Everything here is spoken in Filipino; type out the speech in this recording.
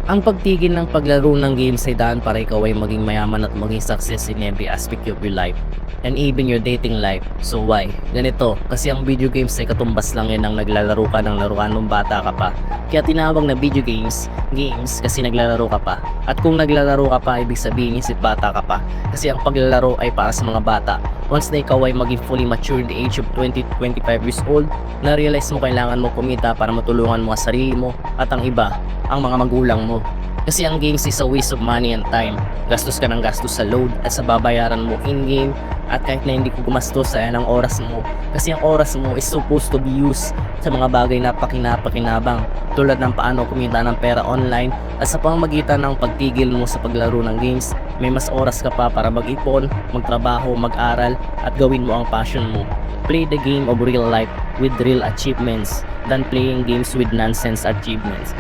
Ang pagtigil ng paglaro ng games ay daan para ikaw ay maging mayaman at maging success in every aspect of your life and even your dating life. So why? Ganito, kasi ang video games ay katumbas lang yan ng naglalaro ka ng laruan nung bata ka pa. Kaya tinawag na video games kasi naglalaro ka pa. At kung naglalaro ka pa, ibig sabihin isip bata ka pa. Kasi ang paglalaro ay para sa mga bata. Once na ikaw ay maging fully mature in the age of 20 to 25 years old, na-realize mo kailangan mo kumita para matulungan mo ang sarili mo at ang iba, ang mga magulang mo. Kasi ang games is a waste of money and time. Gastos ka ng gastos sa load at sa babayaran mo in-game, at kahit na hindi ko gumastos sa ang oras mo. Kasi ang oras mo is supposed to be used sa mga bagay na pakinapakinabang, tulad ng paano kumita ng pera online, at sa pamamagitan ng pagtigil mo sa paglaro ng games, may mas oras ka pa para mag-ipon, magtrabaho, mag-aral at gawin mo ang passion mo. Play the game of real life with real achievements than playing games with nonsense achievements.